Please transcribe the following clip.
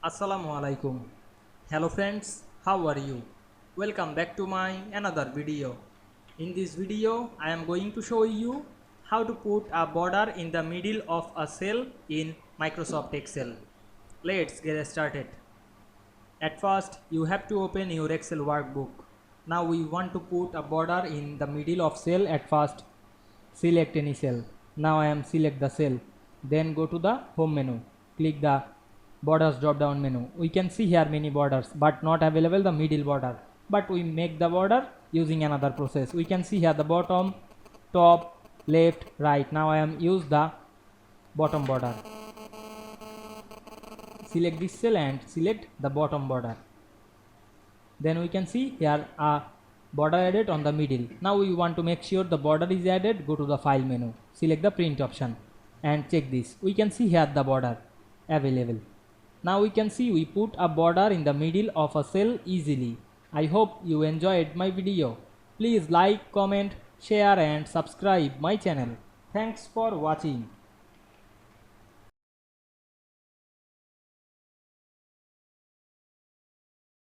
Assalamu Walaikum. Hello friends, how are you? Welcome back to my another video. In this video, I am going to show you how to put a border in the middle of a cell in Microsoft Excel. Let's get started. At first, you have to open your Excel workbook. Now we want to put a border in the middle of cell. At first, select any cell. Now I am select the cell. Then go to the home menu. Click the borders drop down menu. We can see here many borders but not available the middle border. But we make the border using another process. We can see here the bottom, top, left, right. Now I am use the bottom border. Select this cell and select the bottom border. Then we can see here a border added on the middle. Now we want to make sure the border is added. Go to the file menu, select the print option and check this. We can see here the border available. Now we can see we put a border in the middle of a cell easily. I hope you enjoyed my video. Please like, comment, share and subscribe my channel. Thanks for watching.